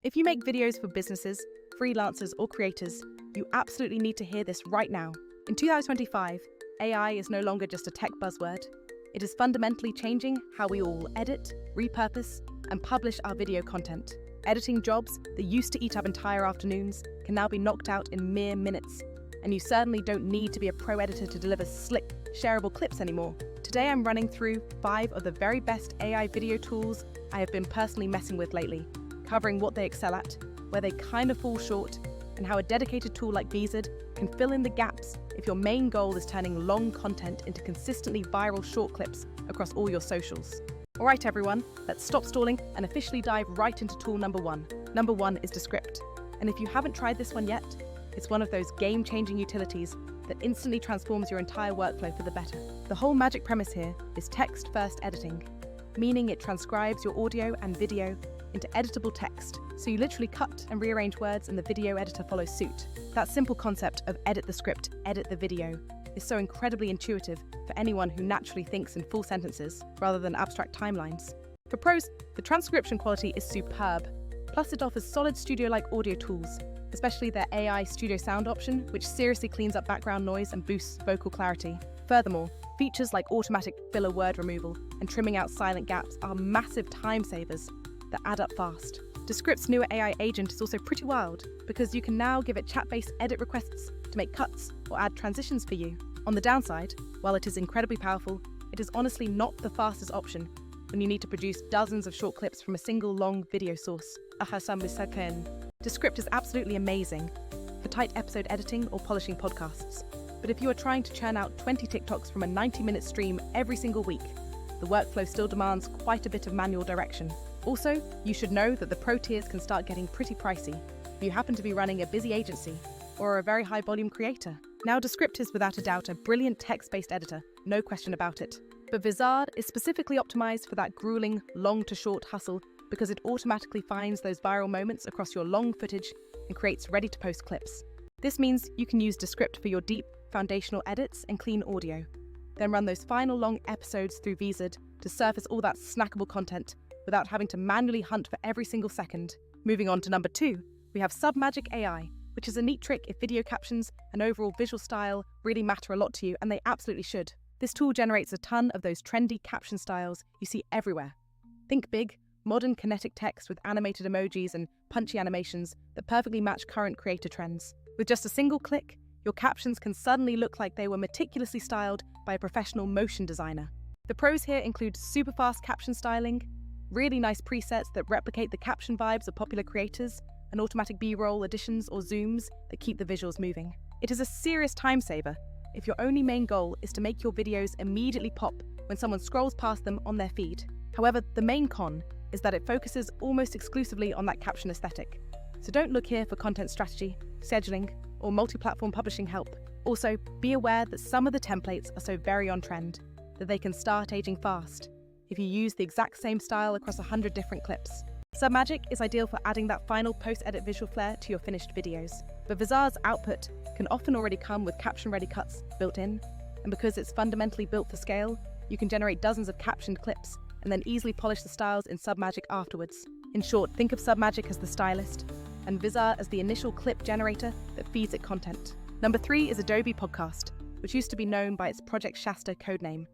If you make videos for businesses, freelancers, or creators, you absolutely need to hear this right now. In 2025, AI is no longer just a tech buzzword. It is fundamentally changing how we all edit, repurpose, and publish our video content. Editing jobs that used to eat up entire afternoons can now be knocked out in mere minutes. And you certainly don't need to be a pro editor to deliver slick, shareable clips anymore. Today I'm running through 5 of the very best AI video tools I have been personally messing with lately, covering what they excel at, where they kind of fall short, and how a dedicated tool like Vizard can fill in the gaps if your main goal is turning long content into consistently viral short clips across all your socials. Alright everyone, let's stop stalling and officially dive right into tool number 1. Number 1 is Descript. And if you haven't tried this one yet, it's one of those game-changing utilities that instantly transforms your entire workflow for the better. The whole magic premise here is text-first editing, meaning it transcribes your audio and video into editable text, so you literally cut and rearrange words and the video editor follows suit. That simple concept of edit the script, edit the video is so incredibly intuitive for anyone who naturally thinks in full sentences rather than abstract timelines. For pros, the transcription quality is superb, plus it offers solid studio-like audio tools, especially their AI studio sound option, which seriously cleans up background noise and boosts vocal clarity. Furthermore, features like automatic filler word removal and trimming out silent gaps are massive time savers that add up fast. Descript's newer AI agent is also pretty wild because you can now give it chat-based edit requests to make cuts or add transitions for you. On the downside, while it is incredibly powerful, it is honestly not the fastest option when you need to produce dozens of short clips from a single long video source. Descript is absolutely amazing for tight episode editing or polishing podcasts. But if you are trying to churn out 20 TikToks from a 90-minute stream every single week, the workflow still demands quite a bit of manual direction. Also, you should know that the pro tiers can start getting pretty pricey if you happen to be running a busy agency or are a very high-volume creator. Now, Descript is without a doubt a brilliant text-based editor, no question about it. But Vizard is specifically optimized for that grueling long-to-short hustle because it automatically finds those viral moments across your long footage and creates ready-to-post clips. This means you can use Descript for your deep, foundational edits and clean audio, then run those final long episodes through Vizard to surface all that snackable content without having to manually hunt for every single second. Moving on to number 2, we have Submagic AI, which is a neat trick if video captions and overall visual style really matter a lot to you, and they absolutely should. This tool generates a ton of those trendy caption styles you see everywhere. Think big, modern kinetic text with animated emojis and punchy animations that perfectly match current creator trends. With just a single click, your captions can suddenly look like they were meticulously styled by a professional motion designer. The pros here include super fast caption styling, really nice presets that replicate the caption vibes of popular creators, and automatic B-roll additions or zooms that keep the visuals moving. It is a serious time saver if your only main goal is to make your videos immediately pop when someone scrolls past them on their feed. However, the main con is that it focuses almost exclusively on that caption aesthetic. So don't look here for content strategy, scheduling, or multi-platform publishing help. Also, be aware that some of the templates are so very on trend that they can start aging fast if you use the exact same style across 100 different clips. Submagic is ideal for adding that final post-edit visual flair to your finished videos, but Vizard's output can often already come with caption-ready cuts built in, and because it's fundamentally built for scale, you can generate dozens of captioned clips and then easily polish the styles in Submagic afterwards. In short, think of Submagic as the stylist, and Vizard as the initial clip generator that feeds it content. Number 3 is Adobe Podcast, which used to be known by its Project Shasta codename,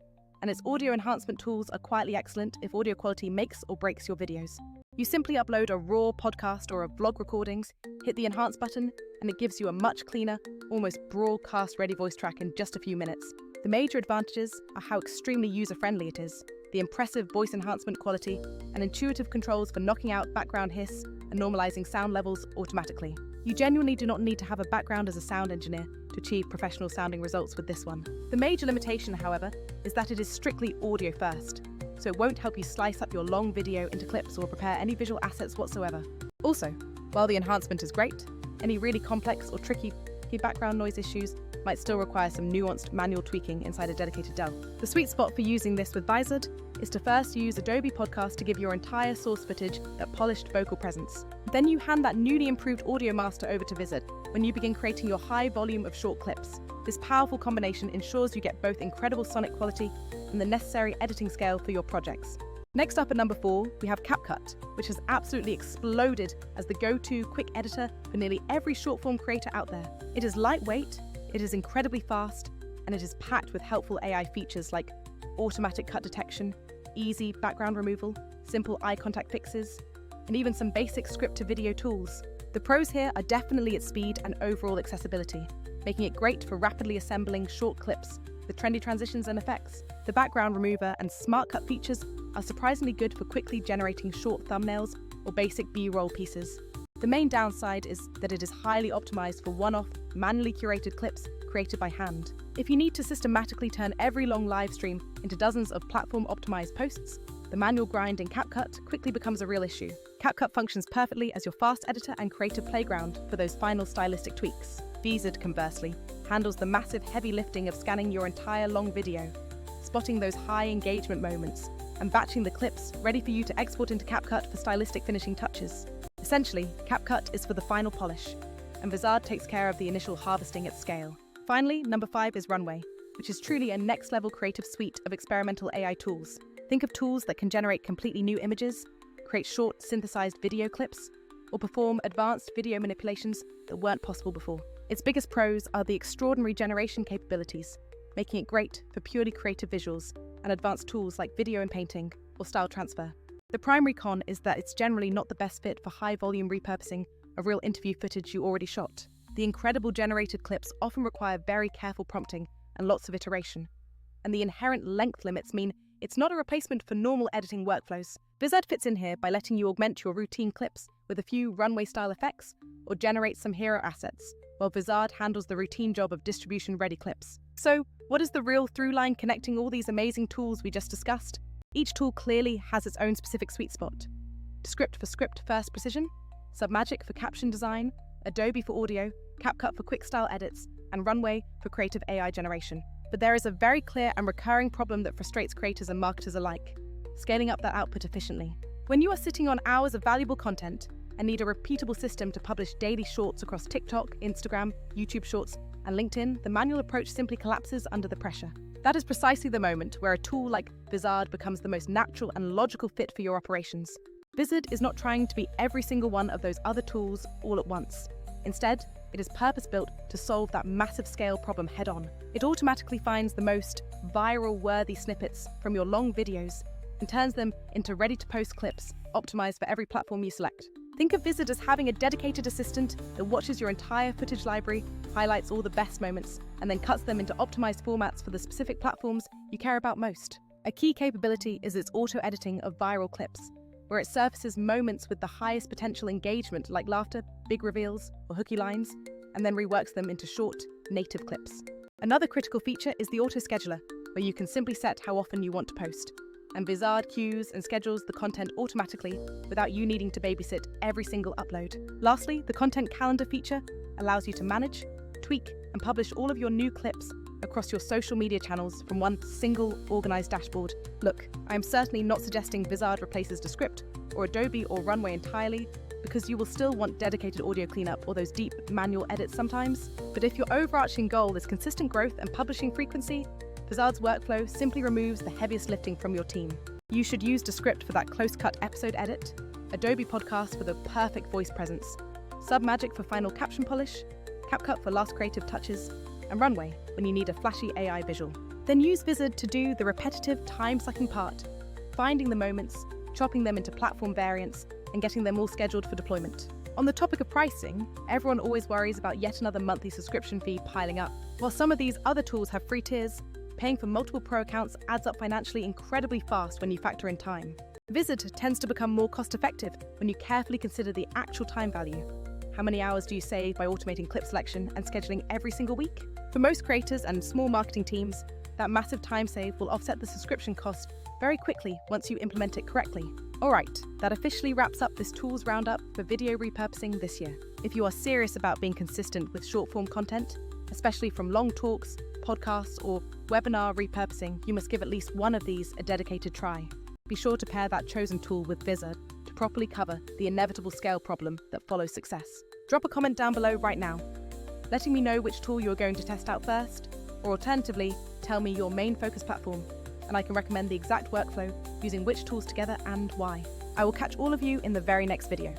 and its audio enhancement tools are quietly excellent if audio quality makes or breaks your videos. You simply upload a raw podcast or a vlog recordings, hit the enhance button, and it gives you a much cleaner, almost broadcast-ready voice track in just a few minutes. The major advantages are how extremely user-friendly it is, the impressive voice enhancement quality, and intuitive controls for knocking out background hiss and normalizing sound levels automatically. You genuinely do not need to have a background as a sound engineer to achieve professional sounding results with this one. The major limitation, however, is that it is strictly audio first, so it won't help you slice up your long video into clips or prepare any visual assets whatsoever. Also, while the enhancement is great, any really complex or tricky background noise issues might still require some nuanced manual tweaking inside a dedicated DAW. The sweet spot for using this with Vizard is to first use Adobe Podcast to give your entire source footage that polished vocal presence. Then you hand that newly improved audio master over to Vizard when you begin creating your high volume of short clips. This powerful combination ensures you get both incredible sonic quality and the necessary editing scale for your projects. Next up at number 4, we have CapCut, which has absolutely exploded as the go-to quick editor for nearly every short-form creator out there. It is lightweight, it is incredibly fast, and it is packed with helpful AI features like automatic cut detection, easy background removal, simple eye contact fixes, and even some basic script-to-video tools. The pros here are definitely its speed and overall accessibility, making it great for rapidly assembling short clips with trendy transitions and effects. The background remover and smart cut features are surprisingly good for quickly generating short thumbnails or basic B-roll pieces. The main downside is that it is highly optimized for one-off, manually curated clips created by hand. If you need to systematically turn every long live stream into dozens of platform-optimized posts, the manual grind in CapCut quickly becomes a real issue. CapCut functions perfectly as your fast editor and creative playground for those final stylistic tweaks. Vizard, conversely, handles the massive heavy lifting of scanning your entire long video, spotting those high engagement moments, and batching the clips ready for you to export into CapCut for stylistic finishing touches. Essentially, CapCut is for the final polish, and Vizard takes care of the initial harvesting at scale. Finally, number 5 is Runway, which is truly a next-level creative suite of experimental AI tools. Think of tools that can generate completely new images, create short, synthesized video clips, or perform advanced video manipulations that weren't possible before. Its biggest pros are the extraordinary generation capabilities, making it great for purely creative visuals and advanced tools like video and painting or style transfer. The primary con is that it's generally not the best fit for high-volume repurposing of real interview footage you already shot. The incredible generated clips often require very careful prompting and lots of iteration, and the inherent length limits mean it's not a replacement for normal editing workflows. Vizard fits in here by letting you augment your routine clips with a few Runway-style effects or generate some hero assets, while Vizard handles the routine job of distribution-ready clips. So, what is the real through line connecting all these amazing tools we just discussed? Each tool clearly has its own specific sweet spot. Descript for script-first precision, Submagic for caption design, Adobe for audio, CapCut for quick style edits, and Runway for creative AI generation. But there is a very clear and recurring problem that frustrates creators and marketers alike: scaling up that output efficiently. When you are sitting on hours of valuable content and need a repeatable system to publish daily shorts across TikTok, Instagram, YouTube Shorts, and LinkedIn, the manual approach simply collapses under the pressure. That is precisely the moment where a tool like Vizard becomes the most natural and logical fit for your operations. Vizard is not trying to be every single one of those other tools all at once. Instead, it is purpose-built to solve that massive scale problem head-on. It automatically finds the most viral-worthy snippets from your long videos and turns them into ready-to-post clips optimized for every platform you select. Think of Vizard as having a dedicated assistant that watches your entire footage library, highlights all the best moments, and then cuts them into optimized formats for the specific platforms you care about most. A key capability is its auto-editing of viral clips, where it surfaces moments with the highest potential engagement like laughter, big reveals, or hooky lines, and then reworks them into short, native clips. Another critical feature is the auto-scheduler, where you can simply set how often you want to post, and Vizard queues and schedules the content automatically without you needing to babysit every single upload. Lastly, the content calendar feature allows you to manage, tweak, and publish all of your new clips across your social media channels from one single organized dashboard. Look, I am certainly not suggesting Vizard replaces Descript or Adobe or Runway entirely, because you will still want dedicated audio cleanup or those deep manual edits sometimes. But if your overarching goal is consistent growth and publishing frequency, Vizard's workflow simply removes the heaviest lifting from your team. You should use Descript for that close-cut episode edit, Adobe Podcast for the perfect voice presence, Submagic for final caption polish, CapCut for last creative touches, and Runway when you need a flashy AI visual. Then use Vizard to do the repetitive, time-sucking part, finding the moments, chopping them into platform variants, and getting them all scheduled for deployment. On the topic of pricing, everyone always worries about yet another monthly subscription fee piling up. While some of these other tools have free tiers, paying for multiple pro accounts adds up financially incredibly fast when you factor in time. Vizard tends to become more cost-effective when you carefully consider the actual time value. How many hours do you save by automating clip selection and scheduling every single week? For most creators and small marketing teams, that massive time save will offset the subscription cost very quickly once you implement it correctly. Alright, that officially wraps up this tools roundup for video repurposing this year. If you are serious about being consistent with short-form content, especially from long talks, podcasts, or webinar repurposing, you must give at least one of these a dedicated try. Be sure to pair that chosen tool with Vizard to properly cover the inevitable scale problem that follows success. Drop a comment down below right now, letting me know which tool you're going to test out first, or alternatively, tell me your main focus platform and I can recommend the exact workflow, using which tools together and why. I will catch all of you in the very next video.